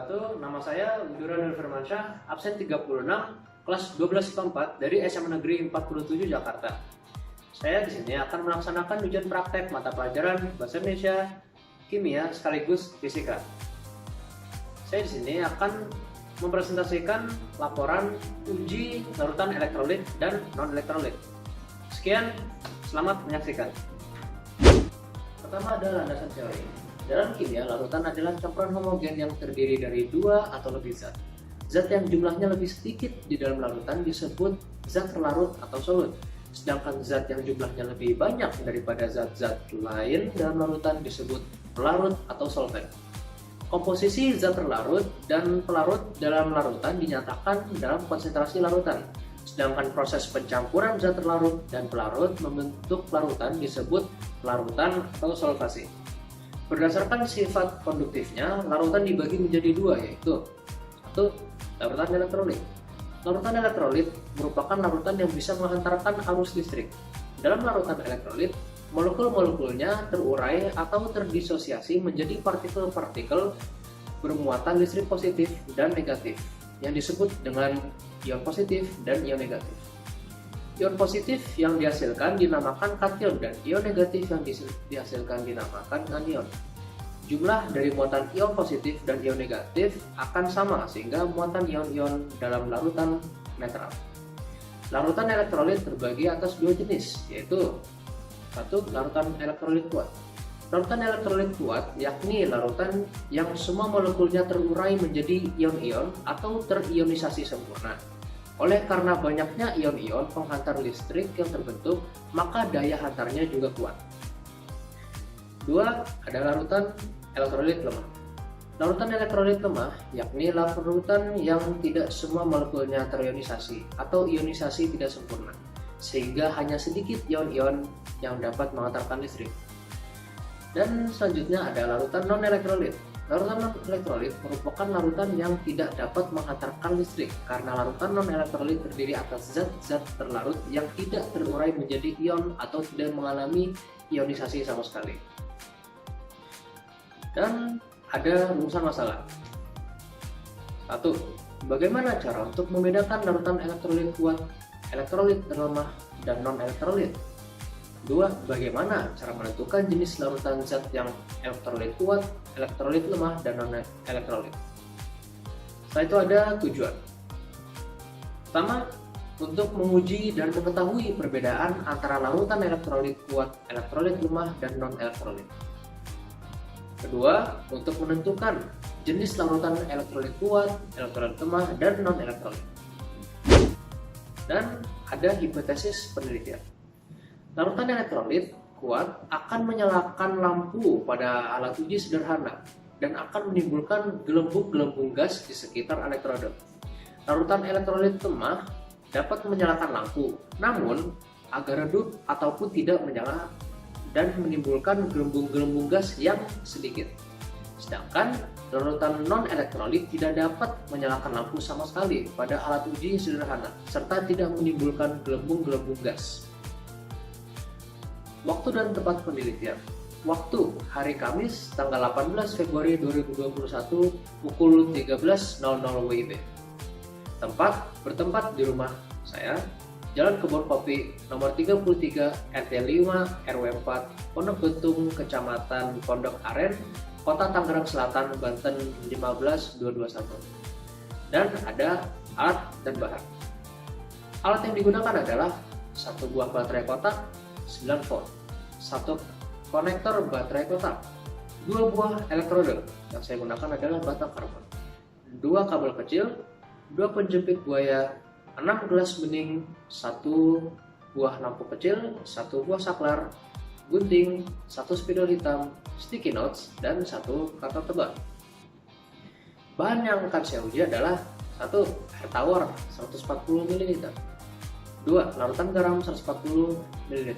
wabarakatuh. Nama saya Widura Nur Firmansyah, absen 36, kelas 12 IPA 4 dari SMA Negeri 47 Jakarta. Saya di sini akan melaksanakan ujian praktek mata pelajaran Bahasa Indonesia, Kimia, sekaligus Fisika. Saya di sini akan mempresentasikan laporan uji larutan elektrolit dan non-elektrolit. Sekian, selamat menyaksikan. Pertama ada landasan teori. Dalam kimia, larutan adalah campuran homogen yang terdiri dari dua atau lebih zat. Zat yang jumlahnya lebih sedikit di dalam larutan disebut zat terlarut atau solut. Sedangkan zat yang jumlahnya lebih banyak daripada zat-zat lain dalam larutan disebut pelarut atau solvent. Komposisi zat terlarut dan pelarut dalam larutan dinyatakan dalam konsentrasi larutan. Sedangkan proses pencampuran zat terlarut dan pelarut membentuk larutan disebut larutan atau solvasi. Berdasarkan sifat konduktifnya, larutan dibagi menjadi dua, yaitu 1. Larutan elektrolit. Larutan elektrolit merupakan larutan yang bisa menghantarkan arus listrik. Dalam larutan elektrolit, molekul-molekulnya terurai atau terdisosiasi menjadi partikel-partikel bermuatan listrik positif dan negatif, yang disebut dengan ion positif dan ion negatif. Ion positif yang dihasilkan dinamakan kation dan ion negatif yang dihasilkan dinamakan anion. Jumlah dari muatan ion positif dan ion negatif akan sama sehingga muatan ion-ion dalam larutan netral. Larutan elektrolit terbagi atas dua jenis, yaitu 1. Larutan elektrolit kuat. Larutan elektrolit kuat yakni larutan yang semua molekulnya terurai menjadi ion-ion atau terionisasi sempurna. Oleh karena banyaknya ion-ion penghantar listrik yang terbentuk, maka daya hantarnya juga kuat. 2. Ada larutan elektrolit lemah. Larutan elektrolit lemah yakni larutan yang tidak semua molekulnya terionisasi atau ionisasi tidak sempurna, sehingga hanya sedikit ion-ion yang dapat menghantarkan listrik. Dan selanjutnya ada larutan non-elektrolit. Larutan non-elektrolit merupakan larutan yang tidak dapat menghantarkan listrik karena larutan non-elektrolit terdiri atas zat-zat terlarut yang tidak terurai menjadi ion atau tidak mengalami ionisasi sama sekali. Dan ada rumusan masalah. 1. Bagaimana cara untuk membedakan larutan elektrolit kuat, elektrolit lemah, dan non-elektrolit? 2. Bagaimana cara menentukan jenis larutan zat yang elektrolit kuat, elektrolit lemah, dan non-elektrolit? Setelah itu ada tujuan. Pertama, untuk menguji dan mengetahui perbedaan antara larutan elektrolit kuat, elektrolit lemah, dan non-elektrolit. Kedua, untuk menentukan jenis larutan elektrolit kuat, elektrolit lemah, dan non-elektrolit. Dan ada hipotesis penelitian. Larutan elektrolit kuat akan menyalakan lampu pada alat uji sederhana dan akan menimbulkan gelembung-gelembung gas di sekitar elektroda. Larutan elektrolit lemah dapat menyalakan lampu, namun agak redup ataupun tidak menyala dan menimbulkan gelembung-gelembung gas yang sedikit. Sedangkan larutan non-elektrolit tidak dapat menyalakan lampu sama sekali pada alat uji sederhana serta tidak menimbulkan gelembung-gelembung gas. Waktu dan tempat penelitian. Waktu hari Kamis tanggal 18 Februari 2021 pukul 13.00 WIB. Tempat bertempat di rumah saya, Jalan Kebun Kopi nomor 33 RT 5 RW 4 Pondok Betung, Kecamatan Pondok Aren, Kota Tangerang Selatan, Banten 15221. Dan ada alat dan bahan. Alat yang digunakan adalah satu buah baterai kotak 9 volt, satu konektor baterai kotak, 2 buah elektroda yang saya gunakan adalah bata karbon, 2 kabel kecil, 2 penjepit buaya, 6 gelas bening, 1 buah lampu kecil, 1 buah saklar, gunting, 1 spidol hitam, sticky notes, dan 1 karton tebal. Bahan yang akan saya uji adalah 1 air tawar 140 ml, 2 larutan garam 140 ml,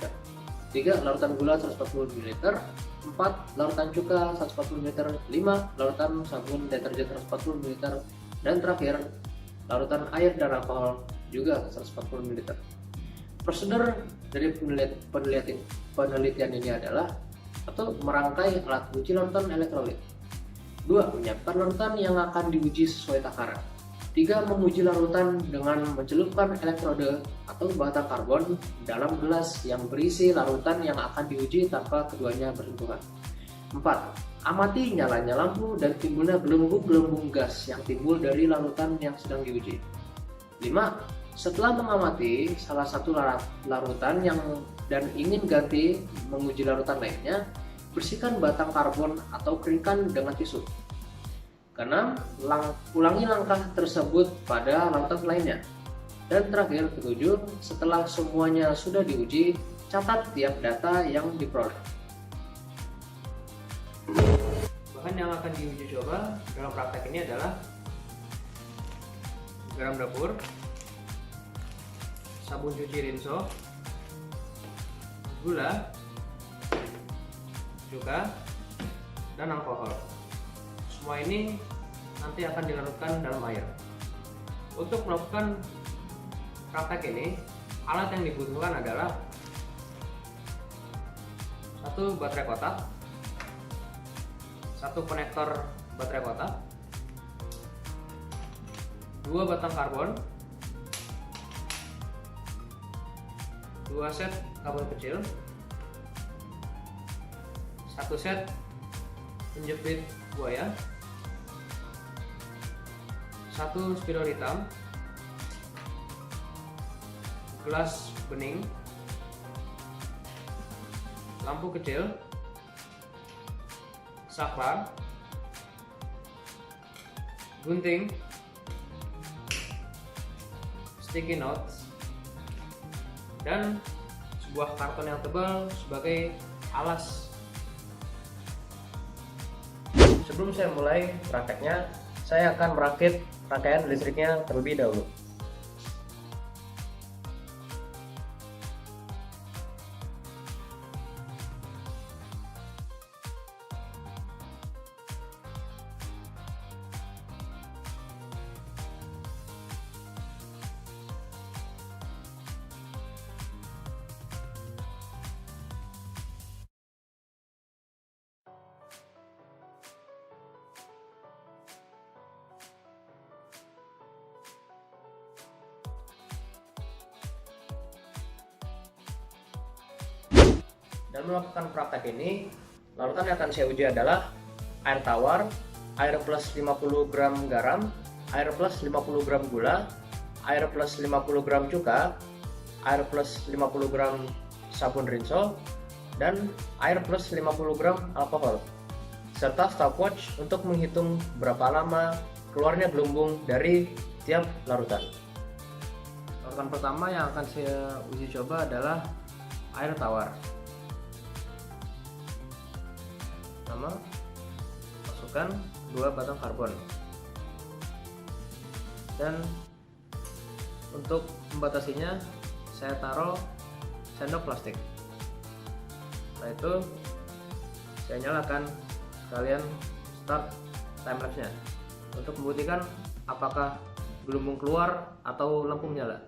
3 larutan gula 140 ml, 4 larutan cuka 140 ml, 5 larutan sabun deterjen 140 ml, dan terakhir larutan air dan alkohol juga 140 ml. Prosedur dari penelitian ini adalah 1. Merangkai alat uji larutan elektrolit, 2. Menyiapkan larutan yang akan diuji sesuai takaran. 3. Menguji larutan dengan mencelupkan elektrode atau batang karbon dalam gelas yang berisi larutan yang akan diuji tanpa keduanya bersentuhan. 4. Amati nyalanya lampu dan timbulnya gelembung-gelembung gas yang timbul dari larutan yang sedang diuji. 5. Setelah mengamati salah satu larutan dan ingin ganti menguji larutan lainnya, bersihkan batang karbon atau keringkan dengan tisu. 6. Ulangi langkah tersebut pada larutan lainnya. Dan terakhir, 7. Setelah semuanya sudah diuji, catat tiap data yang diperoleh. Bahan yang akan diuji coba dalam praktek ini adalah garam dapur, sabun cuci Rinso, gula, cuka, dan alkohol. Semua ini nanti akan dilarutkan dalam air. Untuk melakukan praktek ini, alat yang dibutuhkan adalah 1 baterai kotak, 1 konektor baterai kotak, 2 batang karbon, 2 set kabel kecil, 1 set penjepit buaya, 1 spidol hitam, gelas bening, lampu kecil, saklar, gunting, sticky notes, dan sebuah karton yang tebal sebagai alas. Sebelum saya mulai prakteknya, saya akan merakit rangkaian listriknya terlebih dahulu. Dan melakukan praktek ini, larutan yang akan saya uji adalah air tawar, air plus 50 gram garam, air plus 50 gram gula, air plus 50 gram cuka, air plus 50 gram sabun Rinso, dan air plus 50 gram alkohol, serta stopwatch untuk menghitung berapa lama keluarnya gelembung dari tiap larutan. Larutan pertama yang akan saya uji coba adalah air tawar. Pertama, masukkan 2 batang karbon, dan untuk membatasinya saya taruh sendok plastik. Setelah itu saya nyalakan, kalian start timelapse-nya untuk membuktikan apakah gelembung keluar atau lampu menyala.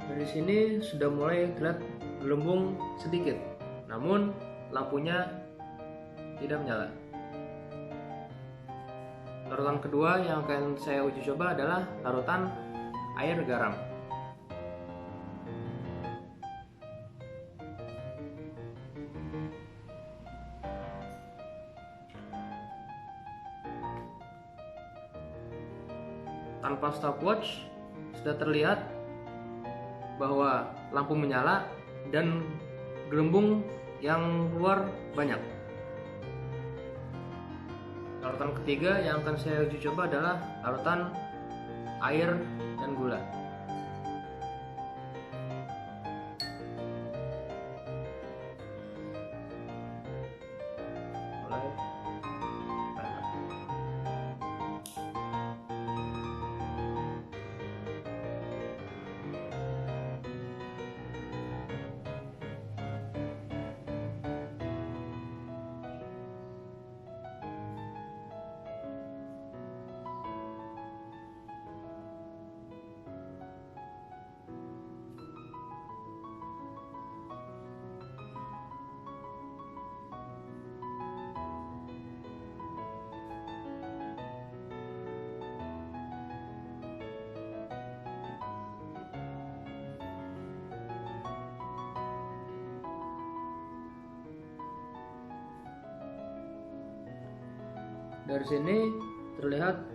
Dari sini sudah mulai terlihat gelembung sedikit, namun lampunya tidak menyala. Larutan kedua yang akan saya uji coba adalah larutan air garam. Tanpa stopwatch sudah terlihat bahwa lampu menyala dan gelembung yang keluar banyak. Larutan ketiga yang akan saya uji coba adalah larutan air dan gula. Dari sini terlihat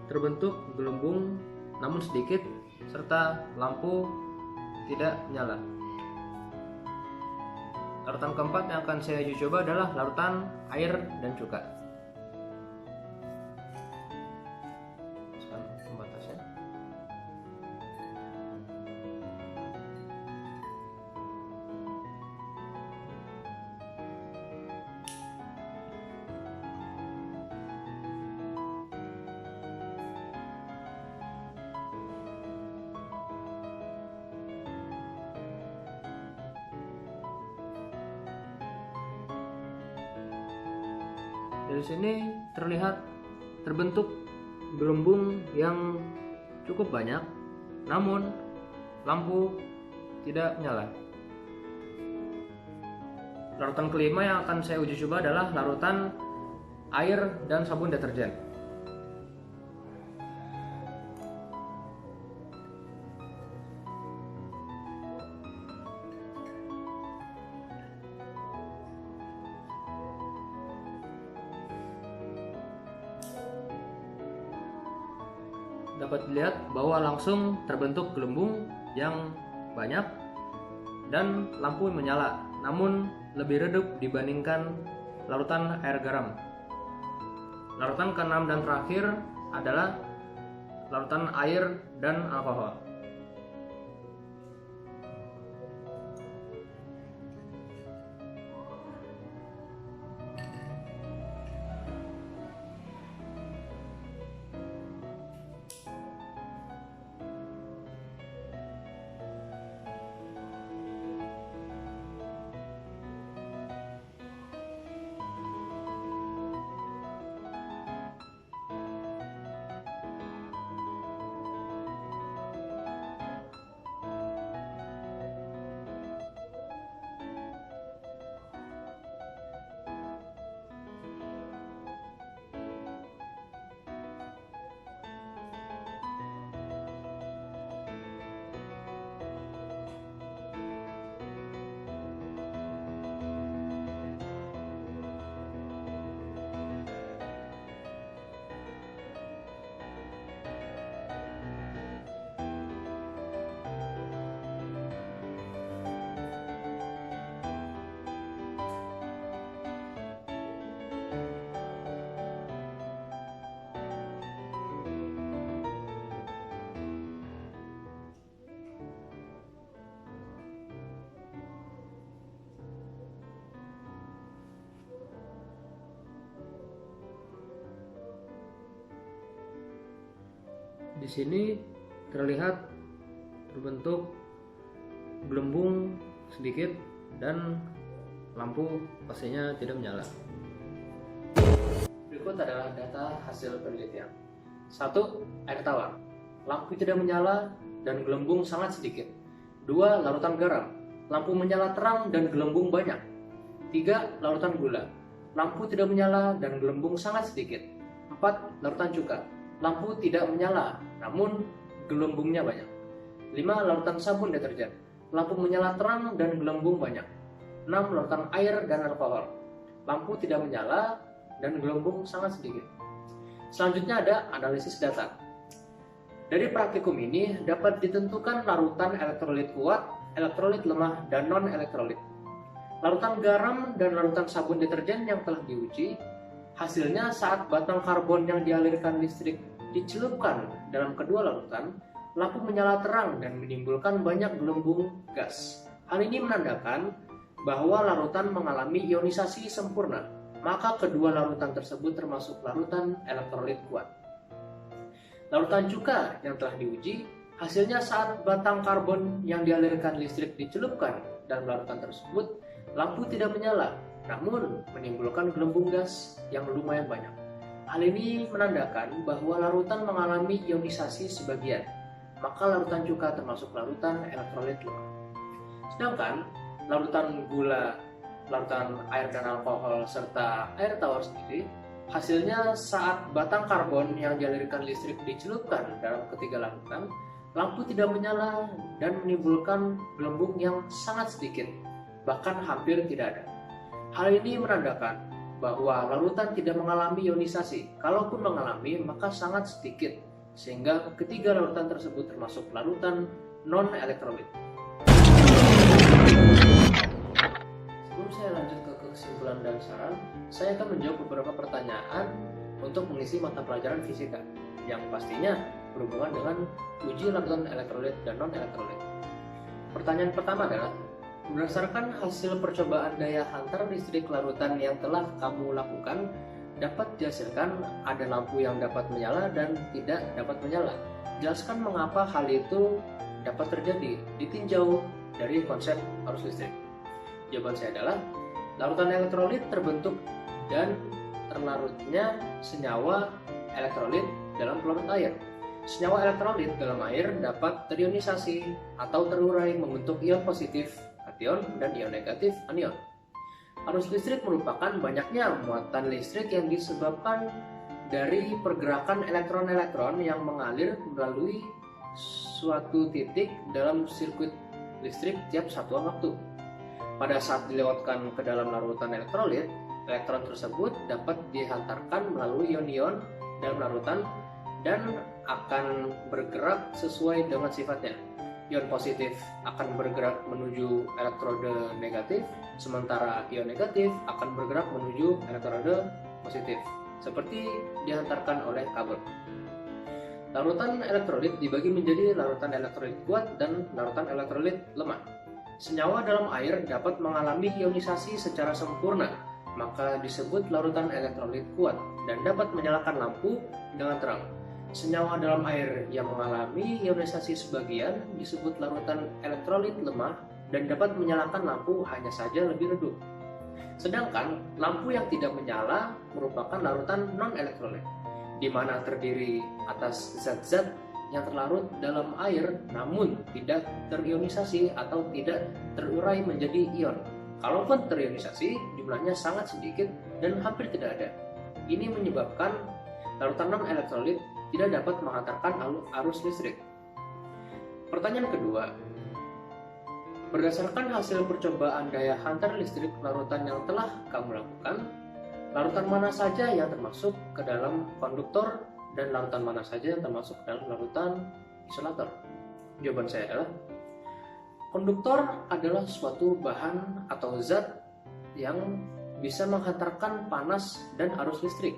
terbentuk gelembung namun sedikit serta lampu tidak menyala. Larutan keempat yang akan saya uji coba adalah larutan air dan cuka. Masukkan pembatasnya. Dari sini terlihat terbentuk gelembung yang cukup banyak, namun lampu tidak menyala. Larutan kelima yang akan saya uji coba adalah larutan air dan sabun deterjen. Dapat dilihat bahwa langsung terbentuk gelembung yang banyak dan lampu menyala, namun lebih redup dibandingkan larutan air garam. Larutan keenam dan terakhir adalah larutan air dan alkohol. Di sini terlihat terbentuk gelembung sedikit dan lampu pastinya tidak menyala. Berikut adalah data hasil penelitian. 1. Air tawar. Lampu tidak menyala dan gelembung sangat sedikit. 2. Larutan garam. Lampu menyala terang dan gelembung banyak. 3. Larutan gula. Lampu tidak menyala dan gelembung sangat sedikit. 4. Larutan cuka. Lampu tidak menyala, namun gelembungnya banyak. 5. Larutan sabun deterjen. Lampu menyala terang dan gelembung banyak. 6. Larutan air dan alkohol. Lampu tidak menyala dan gelembung sangat sedikit. Selanjutnya ada analisis data. Dari praktikum ini dapat ditentukan larutan elektrolit kuat, elektrolit lemah, dan non-elektrolit. Larutan garam dan larutan sabun deterjen yang telah diuji, hasilnya saat batang karbon yang dialirkan listrik dicelupkan dalam kedua larutan, lampu menyala terang dan menimbulkan banyak gelembung gas. Hal ini menandakan bahwa larutan mengalami ionisasi sempurna, maka kedua larutan tersebut termasuk larutan elektrolit kuat. Larutan cuka yang telah diuji, hasilnya saat batang karbon yang dialirkan listrik dicelupkan dalam larutan tersebut, lampu tidak menyala, namun menimbulkan gelembung gas yang lumayan banyak. Hal ini menandakan bahwa larutan mengalami ionisasi sebagian, maka larutan cuka termasuk larutan elektrolit lemah. Sedangkan larutan gula, larutan air dan alkohol, serta air tawar sendiri, hasilnya saat batang karbon yang dialirkan listrik dicelupkan dalam ketiga larutan, lampu tidak menyala dan menimbulkan gelembung yang sangat sedikit, bahkan hampir tidak ada. Hal ini menandakan bahwa larutan tidak mengalami ionisasi. Kalaupun mengalami, maka sangat sedikit, sehingga ketiga larutan tersebut termasuk larutan non-elektrolit. Sebelum saya lanjut ke kesimpulan dan saran, saya akan menjawab beberapa pertanyaan untuk mengisi mata pelajaran fisika, yang pastinya berhubungan dengan uji larutan elektrolit dan non-elektrolit. Pertanyaan pertama adalah, berdasarkan hasil percobaan daya hantar listrik larutan yang telah kamu lakukan, dapat dihasilkan ada lampu yang dapat menyala dan tidak dapat menyala. Jelaskan mengapa hal itu dapat terjadi ditinjau dari konsep arus listrik. Jawaban saya adalah, larutan elektrolit terbentuk dan terlarutnya senyawa elektrolit dalam pelarut air. Senyawa elektrolit dalam air dapat terionisasi atau terurai membentuk ion positif kation dan ion negatif anion. Arus listrik merupakan banyaknya muatan listrik yang disebabkan dari pergerakan elektron-elektron yang mengalir melalui suatu titik dalam sirkuit listrik tiap satuan waktu. Pada saat dilewatkan ke dalam larutan elektrolit, elektron tersebut dapat dihantarkan melalui ion-ion dalam larutan dan akan bergerak sesuai dengan sifatnya. Ion positif akan bergerak menuju elektrode negatif, sementara ion negatif akan bergerak menuju elektrode positif, seperti dihantarkan oleh kabel. Larutan elektrolit dibagi menjadi larutan elektrolit kuat dan larutan elektrolit lemah. Senyawa dalam air dapat mengalami ionisasi secara sempurna, maka disebut larutan elektrolit kuat dan dapat menyalakan lampu dengan terang. Senyawa dalam air yang mengalami ionisasi sebagian disebut larutan elektrolit lemah dan dapat menyalakan lampu hanya saja lebih redup. Sedangkan lampu yang tidak menyala merupakan larutan non-elektrolit, di mana terdiri atas zat-zat yang terlarut dalam air namun tidak terionisasi atau tidak terurai menjadi ion. Kalaupun terionisasi, jumlahnya sangat sedikit dan hampir tidak ada. Ini menyebabkan larutan non-elektrolit tidak dapat menghantarkan arus listrik. Pertanyaan kedua, berdasarkan hasil percobaan daya hantar listrik larutan yang telah kamu lakukan, larutan mana saja yang termasuk ke dalam konduktor dan larutan mana saja yang termasuk ke dalam larutan isolator? Jawaban saya adalah, konduktor adalah suatu bahan atau zat yang bisa menghantarkan panas dan arus listrik,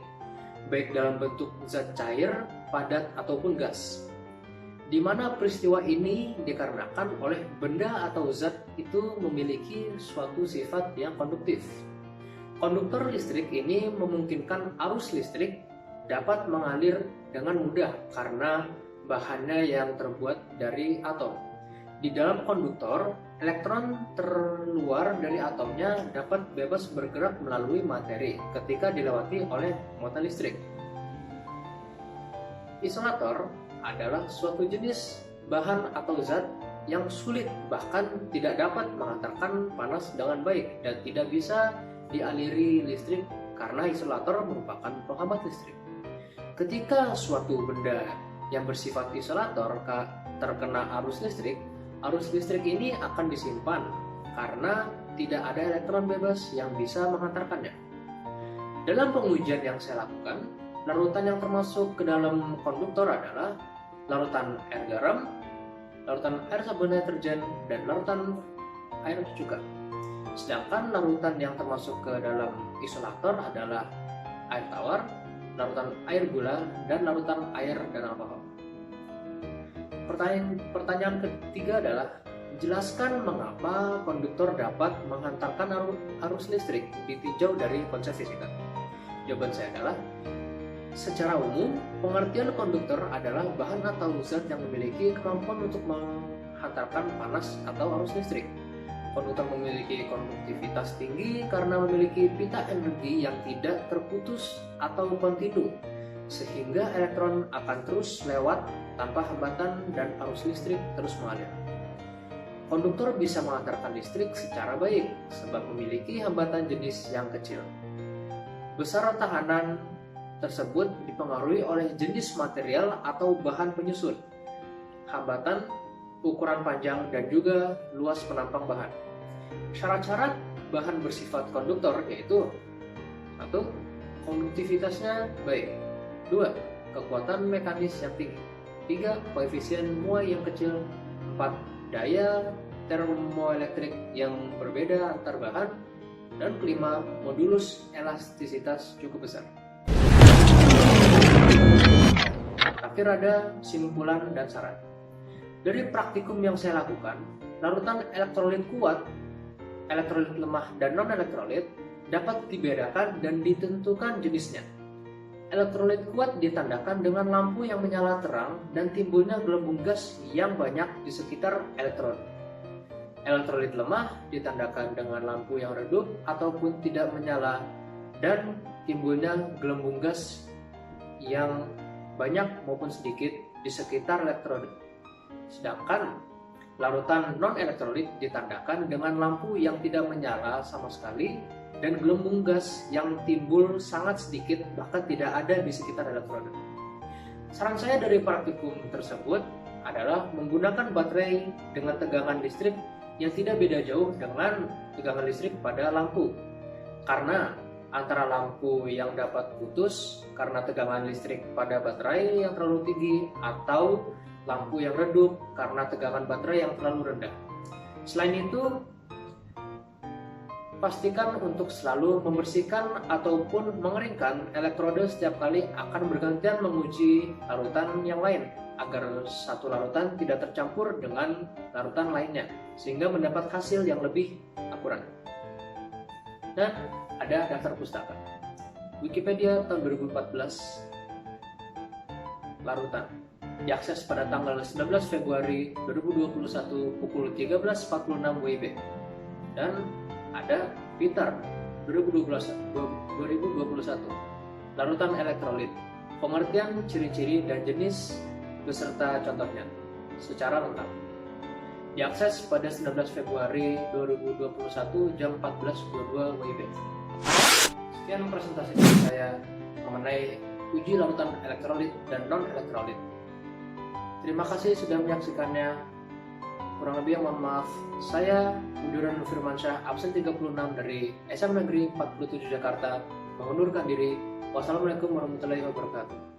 baik dalam bentuk zat cair, padat, ataupun gas. Di mana peristiwa ini dikarenakan oleh benda atau zat itu memiliki suatu sifat yang konduktif. Konduktor listrik ini memungkinkan arus listrik dapat mengalir dengan mudah karena bahannya yang terbuat dari atom. Di dalam konduktor, elektron terluar dari atomnya dapat bebas bergerak melalui materi ketika dilewati oleh muatan listrik. Isolator adalah suatu jenis bahan atau zat yang sulit bahkan tidak dapat menghantarkan panas dengan baik dan tidak bisa dialiri listrik karena isolator merupakan penghambat listrik. Ketika suatu benda yang bersifat isolator terkena arus listrik ini akan disimpan karena tidak ada elektron bebas yang bisa menghantarkannya. Dalam pengujian yang saya lakukan, larutan yang termasuk ke dalam konduktor adalah larutan air garam, larutan air sabun deterjen, dan larutan air cuka. Sedangkan larutan yang termasuk ke dalam isolator adalah air tawar, larutan air gula, dan larutan air dan alkohol. Pertanyaan ketiga adalah, jelaskan mengapa konduktor dapat menghantarkan arus listrik ditinjau dari konsep fisika. Jawaban saya adalah, secara umum, pengertian konduktor adalah bahan atau zat yang memiliki kemampuan untuk menghantarkan panas atau arus listrik. Konduktor memiliki konduktivitas tinggi karena memiliki pita energi yang tidak terputus atau kontinu, sehingga elektron akan terus lewat tanpa hambatan dan arus listrik terus mengalir. Konduktor bisa menghantarkan listrik secara baik sebab memiliki hambatan jenis yang kecil. Besar tahanan tersebut dipengaruhi oleh jenis material atau bahan penyusun, hambatan, ukuran panjang, dan juga luas penampang bahan. Syarat-syarat bahan bersifat konduktor yaitu 1. Konduktivitasnya baik. 2. Kekuatan mekanis yang tinggi. 3. Koefisien muai yang kecil. 4. Daya termoelektrik yang berbeda antar bahan. Dan kelima, modulus elastisitas cukup besar. Terakhir ada simpulan dan saran. Dari praktikum yang saya lakukan, larutan elektrolit kuat, elektrolit lemah, dan non-elektrolit dapat dibedakan dan ditentukan jenisnya. Elektrolit kuat ditandakan dengan lampu yang menyala terang dan timbulnya gelembung gas yang banyak di sekitar elektron. Elektrolit lemah ditandakan dengan lampu yang redup ataupun tidak menyala dan timbulnya gelembung gas yang banyak maupun sedikit di sekitar elektron. Sedangkan larutan non-elektrolit ditandakan dengan lampu yang tidak menyala sama sekali dan gelembung gas yang timbul sangat sedikit bahkan tidak ada di sekitar elektron. Saran saya dari praktikum tersebut adalah menggunakan baterai dengan tegangan listrik yang tidak beda jauh dengan tegangan listrik pada lampu. Karena antara lampu yang dapat putus karena tegangan listrik pada baterai yang terlalu tinggi atau lampu yang redup karena tegangan baterai yang terlalu rendah. Selain itu, pastikan untuk selalu membersihkan ataupun mengeringkan elektrode setiap kali akan bergantian menguji larutan yang lain agar satu larutan tidak tercampur dengan larutan lainnya sehingga mendapat hasil yang lebih akurat. Dan ada daftar pustaka. Wikipedia tahun 2014 larutan diakses pada tanggal 19 Februari 2021 pukul 13.46 WIB. Dan ada Peter 2021 larutan elektrolit, pengertian ciri-ciri dan jenis beserta contohnya secara lengkap. Diakses pada 19 Februari 2021 jam 14.22 WIB. Sekian presentasi saya mengenai uji larutan elektrolit dan non-elektrolit. Terima kasih sudah menyaksikannya. Kurang lebih mohon maaf. Saya Budiran Firmansyah, absen 36 dari SM Negeri 47 Jakarta, mengundurkan diri. Wassalamualaikum warahmatullahi wabarakatuh.